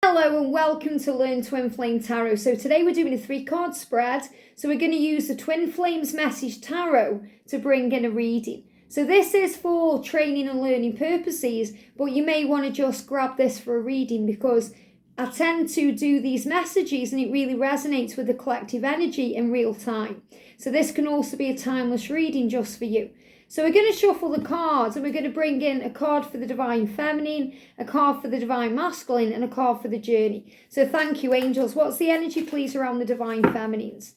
Hello and welcome to Learn Twin Flame Tarot. So today we're doing a 3-card spread. So we're going to use the Twin Flames Message Tarot to bring in a reading. So this is for training and learning purposes, but you may want to just grab this for a reading because I tend to do these messages and it really resonates with the collective energy in real time. So this can also be a timeless reading just for you. So we're going to shuffle the cards and we're going to bring in a card for the Divine Feminine, a card for the Divine Masculine and a card for the Journey. So thank you, angels. What's the energy, please, around the Divine Feminines?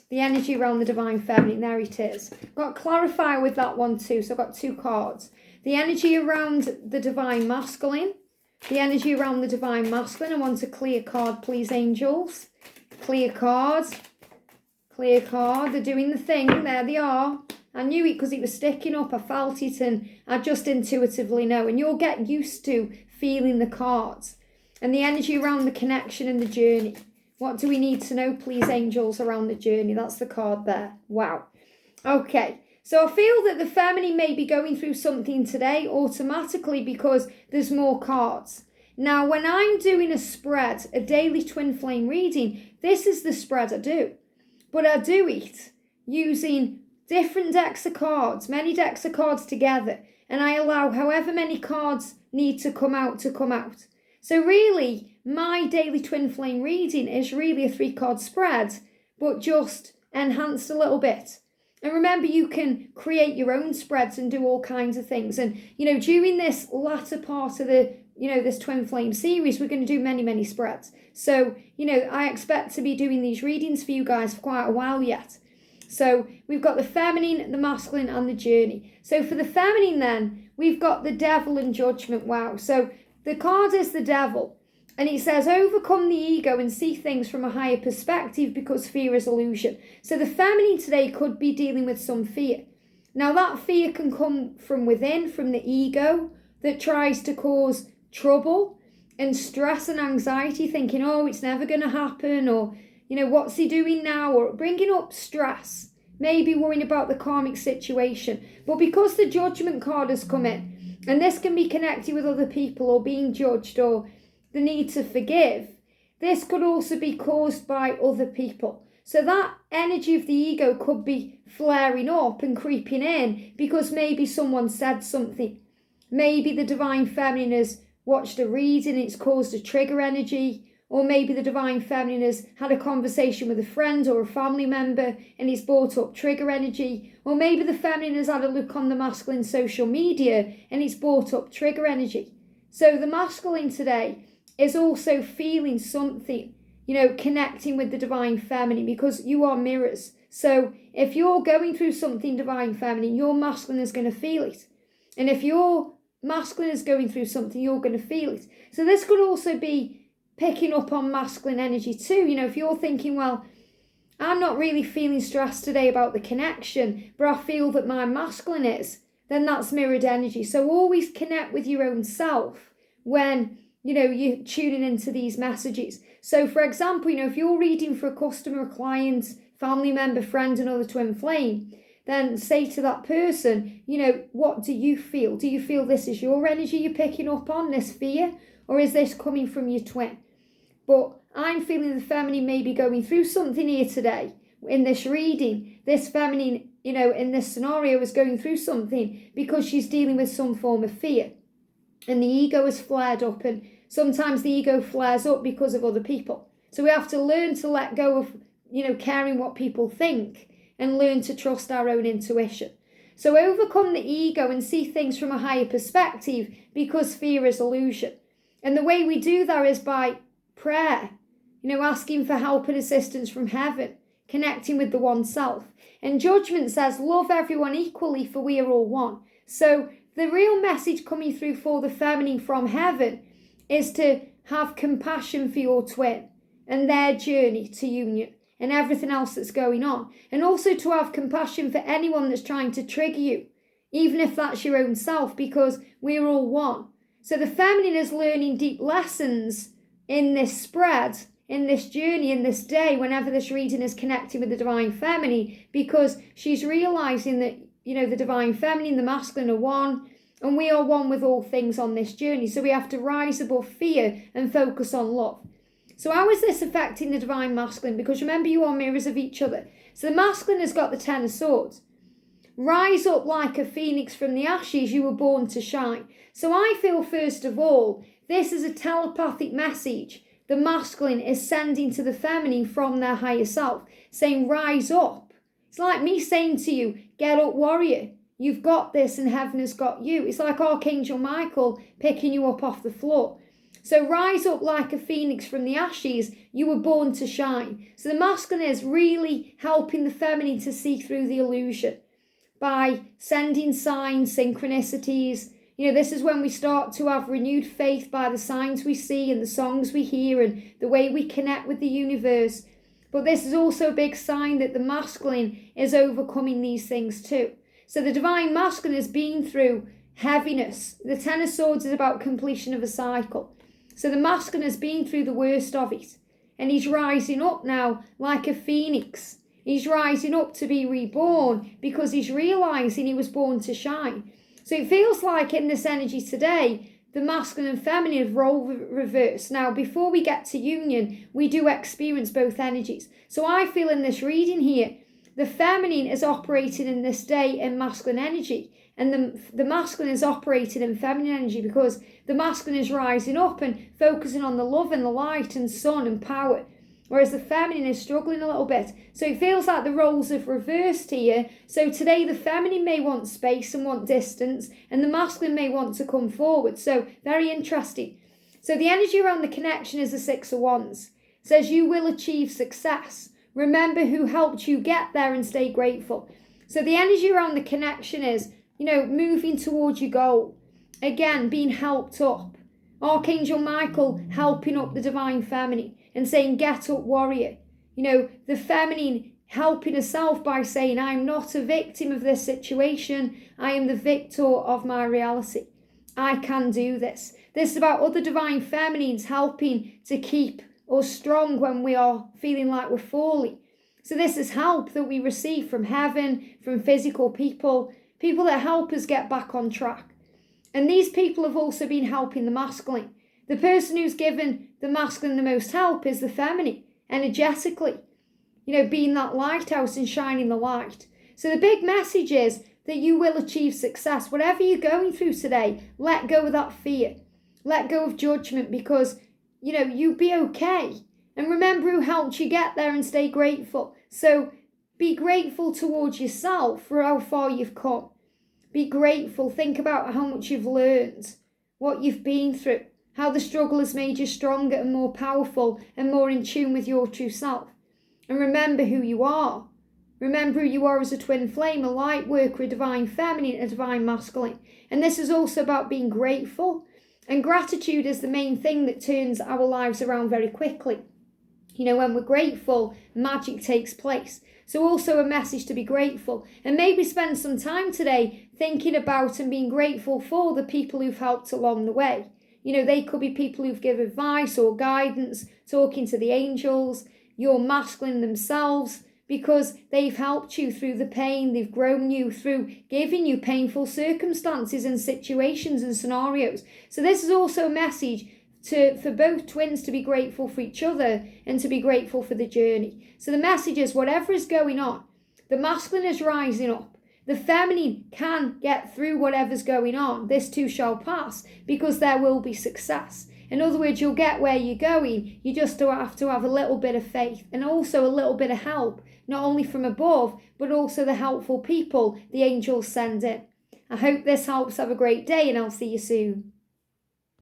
The energy around the Divine Feminine, there it is. Got to clarify with that one too. So I've got 2 cards. The energy around the Divine Masculine. The energy around the Divine Masculine. I want a clear card, please, angels. Clear cards. Clear card. They're doing the thing. There they are. I knew it because it was sticking up. I felt it and I just intuitively know. And you'll get used to feeling the cards. And the energy around the connection and the journey. What do we need to know, please, angels, around the journey? That's the card there. Wow. Okay. So I feel that the feminine may be going through something today automatically because there's more cards. Now, when I'm doing a spread, a daily twin flame reading, this is the spread I do. But I do it using different decks of cards, many decks of cards together, and I allow however many cards need to come out. So really, my daily twin flame reading is really a 3-card spread, but just enhanced a little bit. And remember, you can create your own spreads and do all kinds of things. And, during this latter part of the, this twin flame series, we're going to do many, many spreads. So, I expect to be doing these readings for you guys for quite a while yet. So we've got the feminine, the masculine and the journey. So for the feminine then, we've got the devil and judgment. Wow. So the card is the devil and it says overcome the ego and see things from a higher perspective because fear is illusion. So the feminine today could be dealing with some fear. Now that fear can come from within, from the ego that tries to cause trouble and stress and anxiety, thinking, oh, it's never going to happen, or what's he doing now? Or bringing up stress, maybe worrying about the karmic situation. But because the judgment card has come in, and this can be connected with other people or being judged or the need to forgive, this could also be caused by other people. So that energy of the ego could be flaring up and creeping in because maybe someone said something. Maybe the Divine Feminine has watched a reading, it's caused a trigger energy. Or maybe the Divine Feminine has had a conversation with a friend or a family member and it's brought up trigger energy. Or maybe the feminine has had a look on the masculine social media and it's brought up trigger energy. So the masculine today is also feeling something, connecting with the Divine Feminine because you are mirrors. So if you're going through something Divine Feminine, your masculine is going to feel it. And if your masculine is going through something, you're going to feel it. So this could also be picking up on masculine energy too. If you're thinking, well, I'm not really feeling stressed today about the connection, but I feel that my masculine is, then that's mirrored energy. So always connect with your own self when, you're tuning into these messages. So for example, if you're reading for a customer, a client, family member, friend, another twin flame, then say to that person, what do you feel? Do you feel this is your energy you're picking up on, this fear? Or is this coming from your twin? But I'm feeling the feminine may be going through something here today in this reading. This feminine, in this scenario is going through something because she's dealing with some form of fear. And the ego has flared up, and sometimes the ego flares up because of other people. So we have to learn to let go of, caring what people think and learn to trust our own intuition. So overcome the ego and see things from a higher perspective because fear is illusion. And the way we do that is by prayer, asking for help and assistance from heaven, connecting with the one self. And judgment says, love everyone equally for we are all one. So the real message coming through for the feminine from heaven is to have compassion for your twin and their journey to union and everything else that's going on. And also to have compassion for anyone that's trying to trigger you, even if that's your own self, because we're all one. So the feminine is learning deep lessons in this spread, in this journey, in this day, whenever this reading is connecting with the Divine Feminine, because she's realising that, the Divine Feminine, the masculine are one, And we are one with all things on this journey. So we have to rise above fear and focus on love. So how is this affecting the divine masculine? Because remember, you are mirrors of each other. So the masculine has got the 10 of swords. Rise up like a phoenix from the ashes, you were born to shine. So I feel, first of all, this is a telepathic message the masculine is sending to the feminine from their higher self, saying, rise up. It's like me saying to you, get up, warrior. You've got this and heaven has got you. It's like Archangel Michael picking you up off the floor. So rise up like a phoenix from the ashes, you were born to shine. So the masculine is really helping the feminine to see through the illusion by sending signs, synchronicities. This is when we start to have renewed faith by the signs we see and the songs we hear and the way we connect with the universe. But this is also a big sign that the masculine is overcoming these things too. So the divine masculine has been through heaviness. The 10 of swords is about completion of a cycle. So the masculine has been through the worst of it. And he's rising up now like a phoenix. He's rising up to be reborn because he's realising he was born to shine. So it feels like in this energy today, the masculine and feminine have role reversed. Now, before we get to union, we do experience both energies. So I feel in this reading here, the feminine is operating in this day in masculine energy, and the masculine is operating in feminine energy because the masculine is rising up and focusing on the love and the light and sun and power, whereas the feminine is struggling a little bit. So it feels like the roles have reversed here. So today the feminine may want space and want distance, and the masculine may want to come forward. So very interesting. So the energy around the connection is the 6 of Wands. It says you will achieve success. Remember who helped you get there and stay grateful. So the energy around the connection is, moving towards your goal. Again, being helped up. Archangel Michael helping up the divine feminine and saying, get up, warrior. The feminine helping herself by saying, I'm not a victim of this situation. I am the victor of my reality. I can do this. This is about other divine feminines helping to keep us strong when we are feeling like we're falling. So this is help that we receive from heaven, from physical people that help us get back on track. And these people have also been helping the masculine. The person who's given the masculine the most help is the feminine, energetically. Being that lighthouse and shining the light. So the big message is that you will achieve success. Whatever you're going through today, let go of that fear. Let go of judgment because, you'll be okay. And remember who helped you get there and stay grateful. So be grateful towards yourself for how far you've come. Be grateful. Think about how much you've learned, what you've been through, how the struggle has made you stronger and more powerful and more in tune with your true self. And remember who you are. Remember who you are as a twin flame, a light worker, a divine feminine, a divine masculine. And this is also about being grateful. And gratitude is the main thing that turns our lives around very quickly. When we're grateful, magic takes place. So also a message to be grateful. And maybe spend some time today thinking about and being grateful for the people who've helped along the way. They could be people who've given advice or guidance, talking to the angels, your masculine themselves, because they've helped you through the pain, they've grown you through giving you painful circumstances and situations and scenarios. So this is also a message for both twins to be grateful for each other and to be grateful for the journey. So the message is whatever is going on, the masculine is rising up. The feminine can get through whatever's going on. This too shall pass because there will be success. In other words, you'll get where you're going. You just have to have a little bit of faith and also a little bit of help, not only from above, but also the helpful people the angels send in. I hope this helps. Have a great day and I'll see you soon.